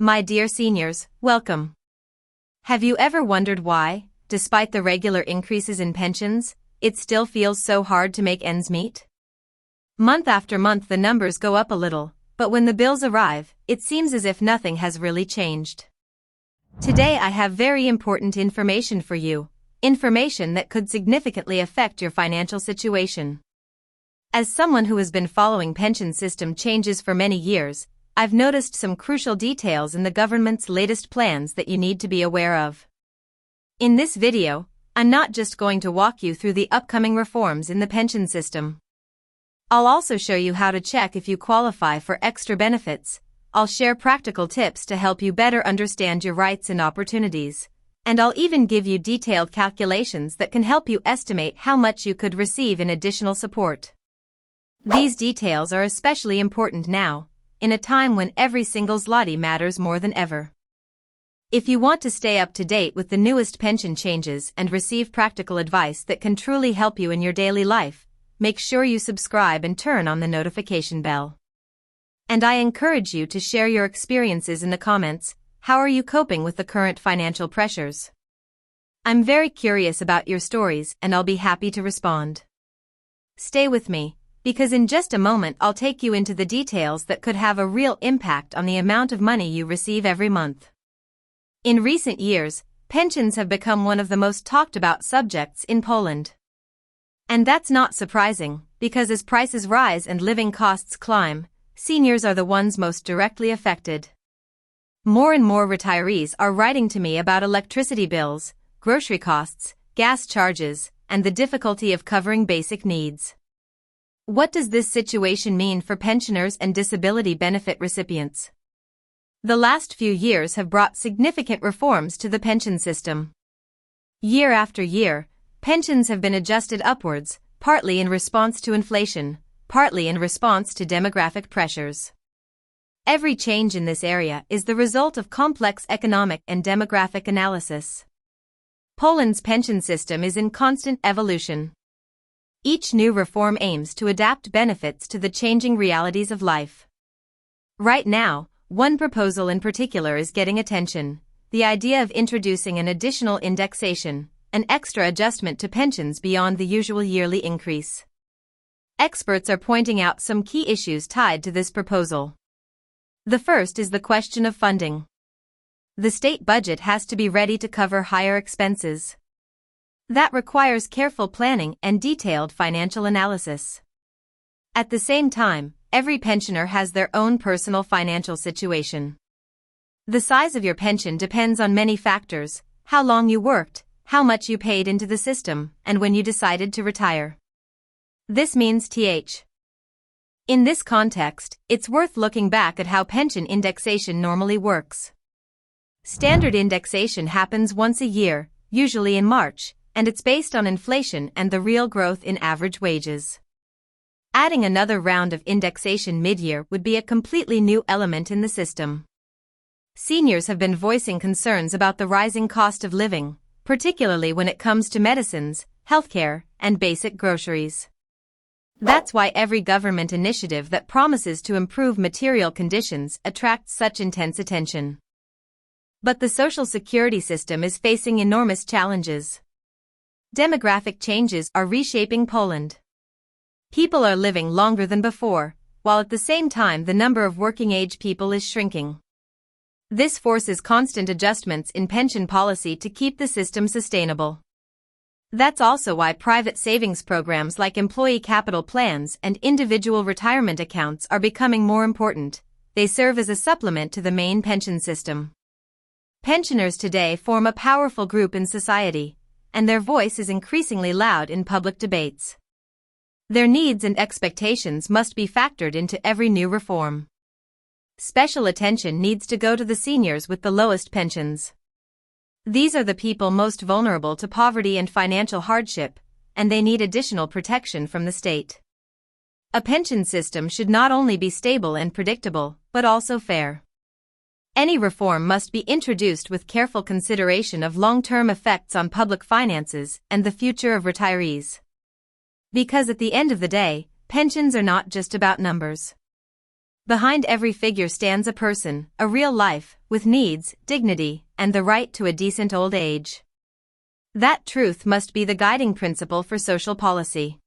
My dear seniors, welcome. Have you ever wondered why, despite the regular increases in pensions, it still feels so hard to make ends meet? Month after month the numbers go up a little, but when the bills arrive, it seems as if nothing has really changed. Today I have very important information for you, information that could significantly affect your financial situation. As someone who has been following pension system changes for many years, I've noticed some crucial details in the government's latest plans that you need to be aware of. In this video, I'm not just going to walk you through the upcoming reforms in the pension system. I'll also show you how to check if you qualify for extra benefits. I'll share practical tips to help you better understand your rights and opportunities, and I'll even give you detailed calculations that can help you estimate how much you could receive in additional support. These details are especially important now, in a time when every single zloty matters more than ever. If you want to stay up to date with the newest pension changes and receive practical advice that can truly help you in your daily life, make sure you subscribe and turn on the notification bell. And I encourage you to share your experiences in the comments. How are you coping with the current financial pressures? I'm very curious about your stories and I'll be happy to respond. Stay with me, because in just a moment I'll take you into the details that could have a real impact on the amount of money you receive every month. In recent years, pensions have become one of the most talked about subjects in Poland. And that's not surprising, because as prices rise and living costs climb, seniors are the ones most directly affected. More and more retirees are writing to me about electricity bills, grocery costs, gas charges, and the difficulty of covering basic needs. What does this situation mean for pensioners and disability benefit recipients? The last few years have brought significant reforms to the pension system. Year after year, pensions have been adjusted upwards, partly in response to inflation, partly in response to demographic pressures. Every change in this area is the result of complex economic and demographic analysis. Poland's pension system is in constant evolution. Each new reform aims to adapt benefits to the changing realities of life. Right now, one proposal in particular is getting attention: the idea of introducing an additional indexation, an extra adjustment to pensions beyond the usual yearly increase. Experts are pointing out some key issues tied to this proposal. The first is the question of funding. The state budget has to be ready to cover higher expenses. That requires careful planning and detailed financial analysis. At the same time, every pensioner has their own personal financial situation. The size of your pension depends on many factors: how long you worked, how much you paid into the system, and when you decided to retire. This means In this context, it's worth looking back at how pension indexation normally works. Standard indexation happens once a year, usually in March, and it's based on inflation and the real growth in average wages. Adding another round of indexation mid-year would be a completely new element in the system. Seniors have been voicing concerns about the rising cost of living, particularly when it comes to medicines, healthcare, and basic groceries. That's why every government initiative that promises to improve material conditions attracts such intense attention. But the social security system is facing enormous challenges. Demographic changes are reshaping Poland. People are living longer than before, while at the same time the number of working-age people is shrinking. This forces constant adjustments in pension policy to keep the system sustainable. That's also why private savings programs like employee capital plans and individual retirement accounts are becoming more important. They serve as a supplement to the main pension system. Pensioners today form a powerful group in society, and their voice is increasingly loud in public debates. Their needs and expectations must be factored into every new reform. Special attention needs to go to the seniors with the lowest pensions. These are the people most vulnerable to poverty and financial hardship, and they need additional protection from the state. A pension system should not only be stable and predictable, but also fair. Any reform must be introduced with careful consideration of long-term effects on public finances and the future of retirees. Because at the end of the day, pensions are not just about numbers. Behind every figure stands a person, a real life, with needs, dignity, and the right to a decent old age. That truth must be the guiding principle for social policy.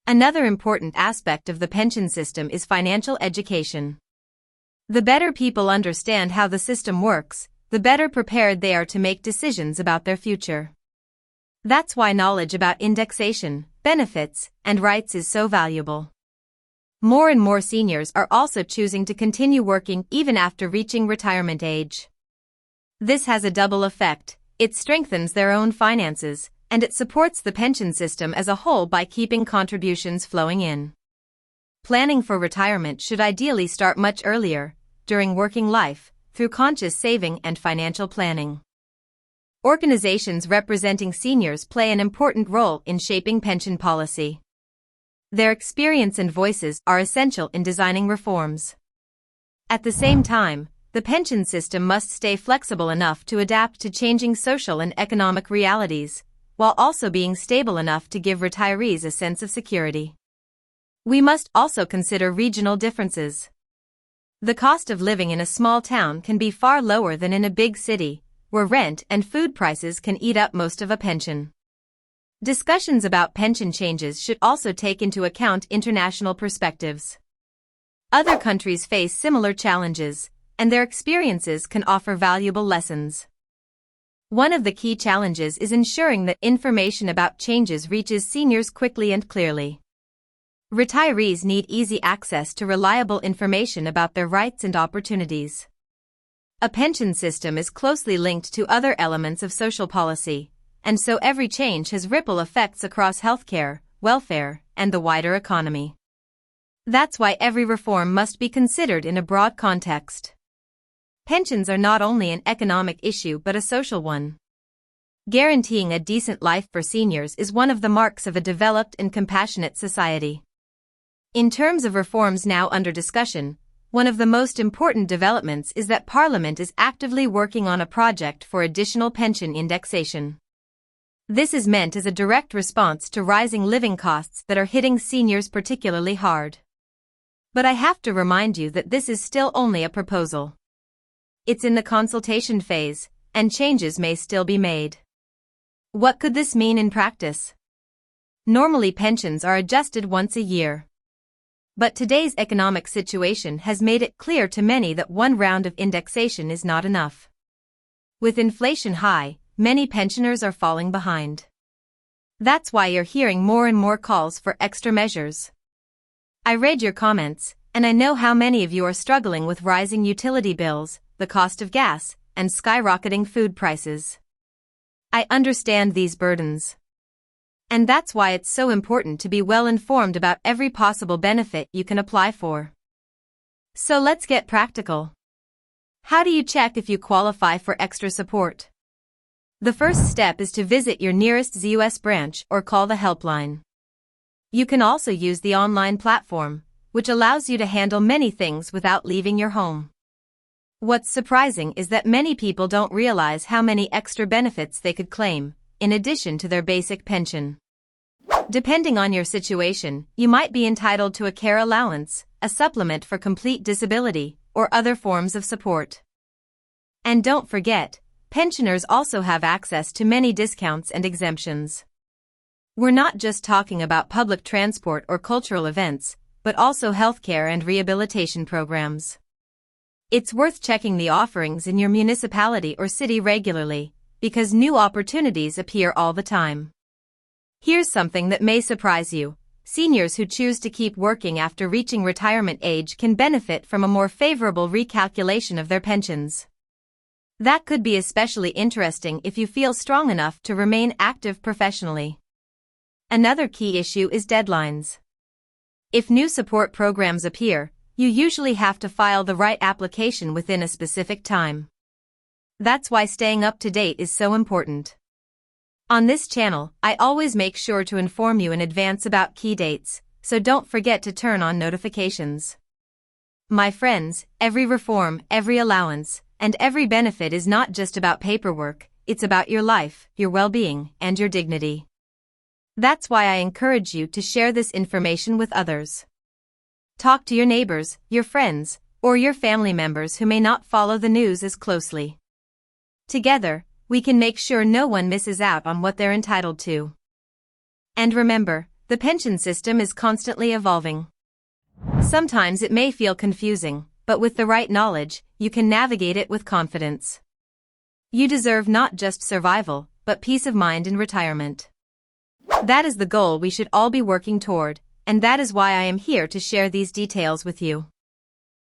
Another important aspect of the pension system is financial education. The better people understand how the system works, the better prepared they are to make decisions about their future. That's why knowledge about indexation, benefits, and rights is so valuable. More and more seniors are also choosing to continue working even after reaching retirement age. This has a double effect. It strengthens their own finances, and it supports the pension system as a whole by keeping contributions flowing in. Planning for retirement should ideally start much earlier, during working life, through conscious saving and financial planning. Organizations representing seniors play an important role in shaping pension policy. Their experience and voices are essential in designing reforms. At the same time, the pension system must stay flexible enough to adapt to changing social and economic realities, while also being stable enough to give retirees a sense of security. We must also consider regional differences. The cost of living in a small town can be far lower than in a big city, where rent and food prices can eat up most of a pension. Discussions about pension changes should also take into account international perspectives. Other countries face similar challenges, and their experiences can offer valuable lessons. One of the key challenges is ensuring that information about changes reaches seniors quickly and clearly. Retirees need easy access to reliable information about their rights and opportunities. A pension system is closely linked to other elements of social policy, and so every change has ripple effects across healthcare, welfare, and the wider economy. That's why every reform must be considered in a broad context. Pensions are not only an economic issue but a social one. Guaranteeing a decent life for seniors is one of the marks of a developed and compassionate society. In terms of reforms now under discussion, one of the most important developments is that Parliament is actively working on a project for additional pension indexation. This is meant as a direct response to rising living costs that are hitting seniors particularly hard. But I have to remind you that this is still only a proposal. It's in the consultation phase, and changes may still be made. What could this mean in practice? Normally pensions are adjusted once a year. But today's economic situation has made it clear to many that one round of indexation is not enough. With inflation high, many pensioners are falling behind. That's why you're hearing more and more calls for extra measures. I read your comments, and I know how many of you are struggling with rising utility bills, the cost of gas, and skyrocketing food prices. I understand these burdens. And that's why it's so important to be well informed about every possible benefit you can apply for. So let's get practical. How do you check if you qualify for extra support? The first step is to visit your nearest ZUS branch or call the helpline. You can also use the online platform, which allows you to handle many things without leaving your home. What's surprising is that many people don't realize how many extra benefits they could claim, in addition to their basic pension. Depending on your situation, you might be entitled to a care allowance, a supplement for complete disability, or other forms of support. And don't forget, pensioners also have access to many discounts and exemptions. We're not just talking about public transport or cultural events, but also healthcare and rehabilitation programs. It's worth checking the offerings in your municipality or city regularly, because new opportunities appear all the time. Here's something that may surprise you. Seniors who choose to keep working after reaching retirement age can benefit from a more favorable recalculation of their pensions. That could be especially interesting if you feel strong enough to remain active professionally. Another key issue is deadlines. If new support programs appear, you usually have to file the right application within a specific time. That's why staying up to date is so important. On this channel, I always make sure to inform you in advance about key dates, so don't forget to turn on notifications. My friends, every reform, every allowance, and every benefit is not just about paperwork, it's about your life, your well-being, and your dignity. That's why I encourage you to share this information with others. Talk to your neighbors, your friends, or your family members who may not follow the news as closely. Together, we can make sure no one misses out on what they're entitled to. And remember, the pension system is constantly evolving. Sometimes it may feel confusing, but with the right knowledge, you can navigate it with confidence. You deserve not just survival, but peace of mind in retirement. That is the goal we should all be working toward, and that is why I am here to share these details with you.